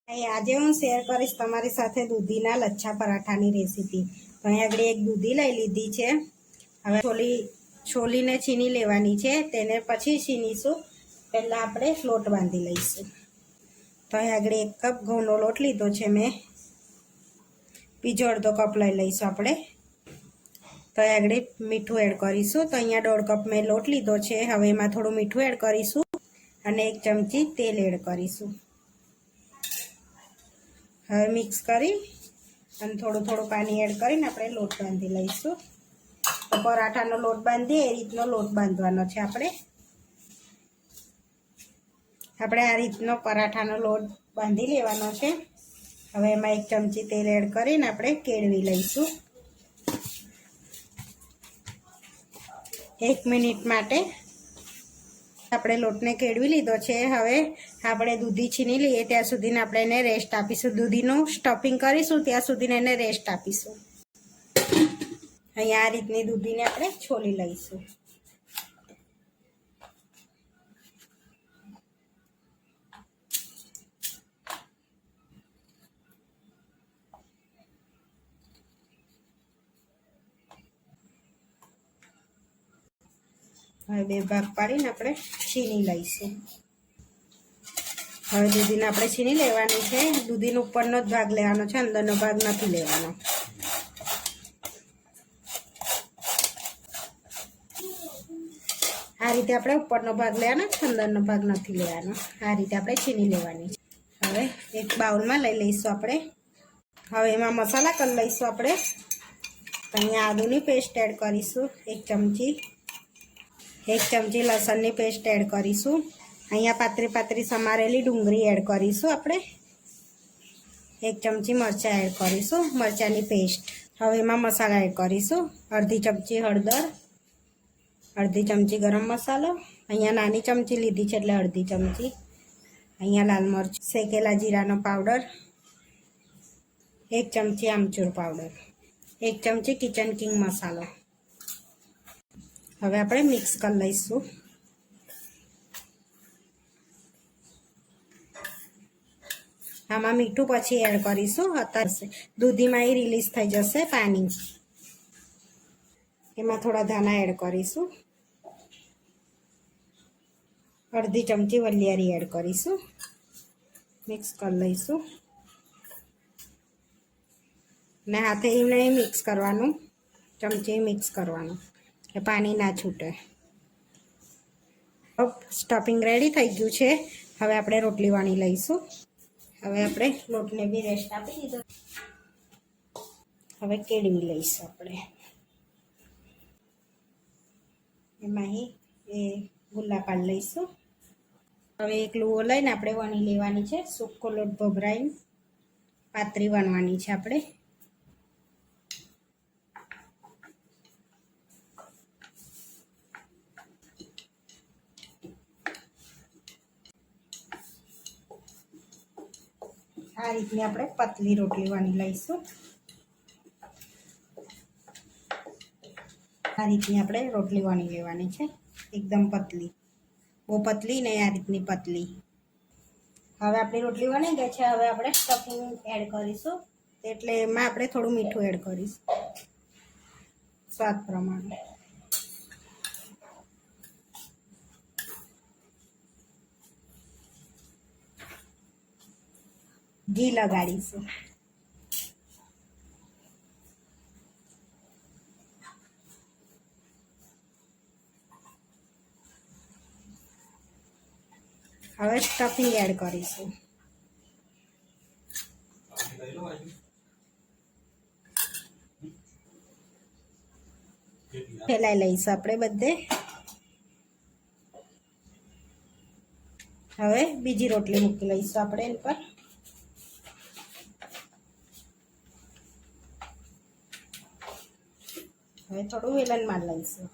આજે હું શેર કરીશ તમારી સાથે દૂધીના લચ્છા પરાઠાની રેસીપી। તો અહીં આગળ એક દૂધી લઈ લીધી છે। હવે છોલીને છીની લેવાની છે, તેને પછી છીનીશું। પહેલાં આપણે લોટ બાંધી લઈશું। તો અહીં આગળ 1 કપ ઘઉંનો લોટ લીધો છે મેં, બીજો અડધો કપ લઈ લઈશું આપણે। તો અહીં આગળ મીઠું એડ કરીશું। તો અહીંયા 1.5 કપ મેં લોટ લીધો છે। હવે એમાં થોડું મીઠું એડ કરીશું અને 1 ચમચી તેલ એડ કરીશું। હવે મિક્સ કરી અને થોડું પાણી એડ કરીને આપણે લોટ બાંધી લઈશું। તો પરાઠાનો લોટ બાંધીએ એ રીતનો લોટ બાંધવાનો છે આપણે આ રીતનો પરાઠાનો લોટ બાંધી લેવાનો છે। હવે એમાં 1 ચમચી તેલ એડ કરીને આપણે કેળવી લઈશું 1 મિનિટ માટે। આપણે લોટને કેળવી લીધો છે। હવે આપણે દૂધી છીની લઈએ ત્યાં સુધીને આપણે એને રેસ્ટ આપીશું। દૂધીનું સ્ટફિંગ કરીશું ત્યાં સુધીને એને રેસ્ટ આપીશું। અહીંયા આ રીતની દૂધીને આપણે છોલી લઈશું। હવે 2 ભાગ પાડીને આપણે છીની લઈશું। હવે દૂધીને આપણે છીની લેવાની છે। દૂધીનો ઉપરનો જ ભાગ લેવાનો છે, અંદરનો ભાગ નથી લેવાનો। આ રીતે આપણે ઉપરનો ભાગ લેવાનો છે, અંદરનો ભાગ નથી લેવાનો। આ રીતે આપણે છીની લેવાની છે। હવે એક બાઉલમાં લઈ લઈશું આપણે। હવે એમાં મસાલા કરી લઈશું આપણે। અહીંયા આદુની પેસ્ટ એડ કરીશું 1 ચમચી, 1 ચમચી લસણની પેસ્ટ એડ કરીશું। અહીંયા પાતળી સમારેલી ડુંગળી એડ કરીશું આપણે। 1 ચમચી મરચાં એડ કરીશું, મરચાંની પેસ્ટ। હવે એમાં મસાલા એડ કરીશું। અડધી ચમચી હળદર, અડધી ચમચી ગરમ મસાલો, અહીંયા નાની ચમચી લીધી છે એટલે અડધી ચમચી। અહીંયા લાલ મરચ, શેકેલા જીરાનો પાવડર, 1 ચમચી આમચૂર પાવડર, 1 ચમચી કિચન કિંગ મસાલો। હવે આપણે મિક્સ કરી લઈશું। આમાં મીઠું પછી એડ કરીશું। અત્યારે દૂધીમાં એ રિલીઝ થઈ જશે પાણી। એમાં થોડા ધાણા એડ કરીશું, અડધી ચમચી વલિયારી એડ કરીશું। મિક્સ કરી લઈશું ને હાથે નહીં મિક્સ કરવાનું, ચમચી મિક્સ કરવાનું કે પાણી ના છૂટે। સ્ટફિંગ રેડી થઈ ગયું છે। હવે આપણે રોટલી વણી લઈશું। હવે આપણે લોટને બી રેસ્ટ આપી દીધો। હવે કેળવી લઈશું આપણે। એમાં એ ગુલ્લા પાડી લઈશું। હવે એક લુઓ લઈને આપણે વણી લેવાની છે। સૂકો લોટ ભભરાઈને પાતળી વણવાની છે આપણે। આ રીતની આપણે પતલી રોટલી વણી લઈશું। આ રીતની આપણે રોટલી વણી લેવાની છે, એકદમ પતલી, બહુ પતલી નહીં, આ રીતની પતલી। હવે આપણી રોટલી વણી ગઈ છે। હવે આપણે સ્ટફિંગ એડ કરીશું, એટલે એમાં આપણે થોડું મીઠું એડ કરીશું સ્વાદ પ્રમાણે। ઘી લગાડીશું। હવે સ્ટફિંગ એડ કરીશું। ફેલાઈ લઈશું આપણે બધે। હવે બીજી રોટલી મૂકી લઈશું આપણે એની પર। હવે થોડું વેલણ માર લઈશું।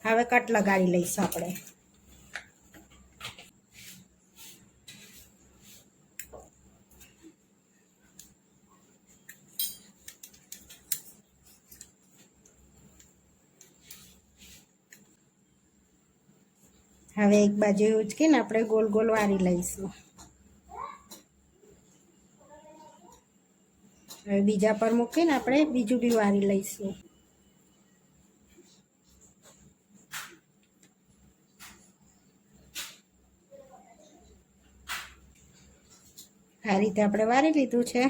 હવે કટ લગાડી લઈશું આપણે। હવે એક બાજુ ઉચકીને આપણે ગોલ ગોલ વારી લઈશું. હવે બીજા પર મૂકીને આપણે બીજું બી વારી લઈશું. આ રીતે આપણે વારી લીધું છે.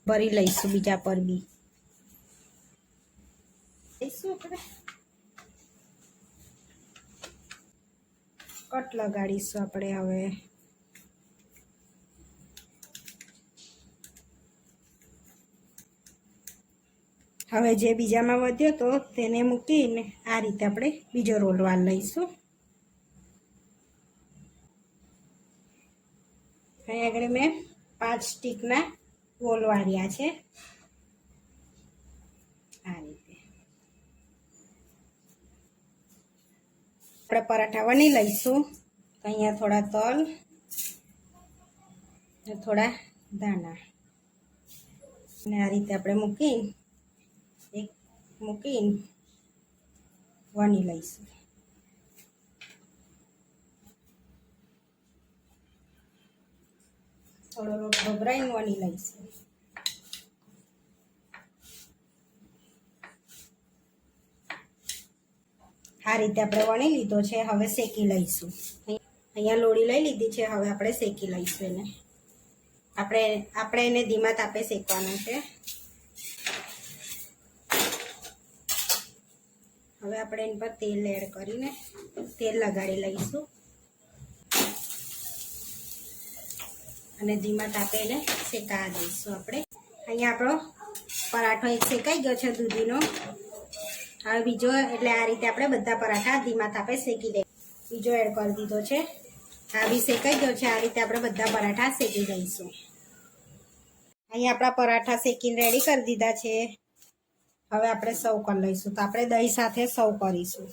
ભરી લઈશું બીજા પર બી. આપણે કટ લગાડીશું આપણે હવે જે બીજામાં વધ્યો તો તેને મૂકીને આ રીતે આપણે બીજો રોલ વાર લઈશું. અહીં આગળ મેં 5 સ્ટીકના ગોલ વાર્યા છે. આ રીતે આપણે પરાઠા વણી લઈશું. અહીંયા થોડા તલ અને થોડા દાણા અને આ રીતે આપણે મૂકીને વણી લઈશું. થોડો લોટ ભભરાઈને વણી લઈશું. આ રીતે આપણે વણી લીધો છે. હવે શેકી લઈશું. અહીંયા લોળી લઈ લીધી છે. હવે આપણે શેકી લઈશું એને. આપણે એને ધીમા તાપે શેકવાનું છે. હવે આપણે એની પર તેલ એડ કરીને તેલ લગાડી લઈશું અને ધીમા તાપે એને શેકાવા દઈશું. આપણે અહીંયા આપણો પરાઠો એક શેકાઈ ગયો છે દૂધીનો. હવે બીજો એટલે આ રીતે આપણે બધા પરાઠા ધીમા તાપે શેકી દઈએ. બીજો એડ કરી દીધો છે. આ બી શેકાઈ ગયો છે. આ રીતે આપણે બધા પરાઠા શેકી દઈશું. અહીંયા આપણા પરાઠા શેકીને રેડી કરી દીધા છે. હવે આપણે સર્વ કરી લઈશું. તો આપણે દહીં સાથે સર્વ કરીશું.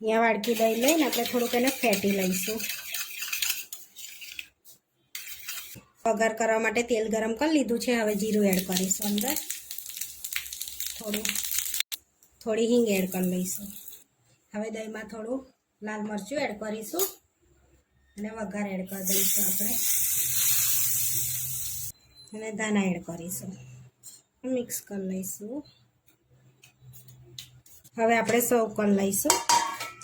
અહીંયા વાડકી દહીં લઈને આપણે થોડુંક એને ફેટી લઈશું. વઘાર કરવા માટે તેલ ગરમ કરી લીધું છે. હવે જીરું એડ કરીશું. અંદર થોડી હિંગ એડ કરી લઈશું. હવે દહીંમાં થોડું લાલ મરચું એડ કરીશું અને વઘાર એડ કરી દઈશું આપણે અને ધાણા એડ કરીશું. મિક્સ કરી લઈશું. હવે આપણે સર્વ કરી લઈશું.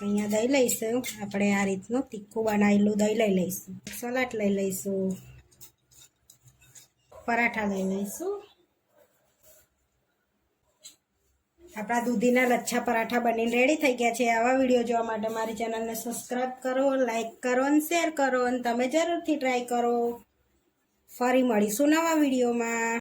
અહીંયા દહીં લઈશું. આપણે આ રીતનું તીખું બનાવેલું દહીં લઈ લઈશું. સલાડ લઈ લઈશું. પરાઠા લઈ લઈશું. આપણા દૂધીના લચ્છા પરાઠા બનીને રેડી થઈ ગયા છે. આવા વિડીયો જોવા માટે મારી ચેનલને સબસ્ક્રાઈબ કરો, લાઈક કરો અને શેર કરો અને તમે જરૂરથી ટ્રાય કરો. ફરી મળીશું નવા વિડીયોમાં.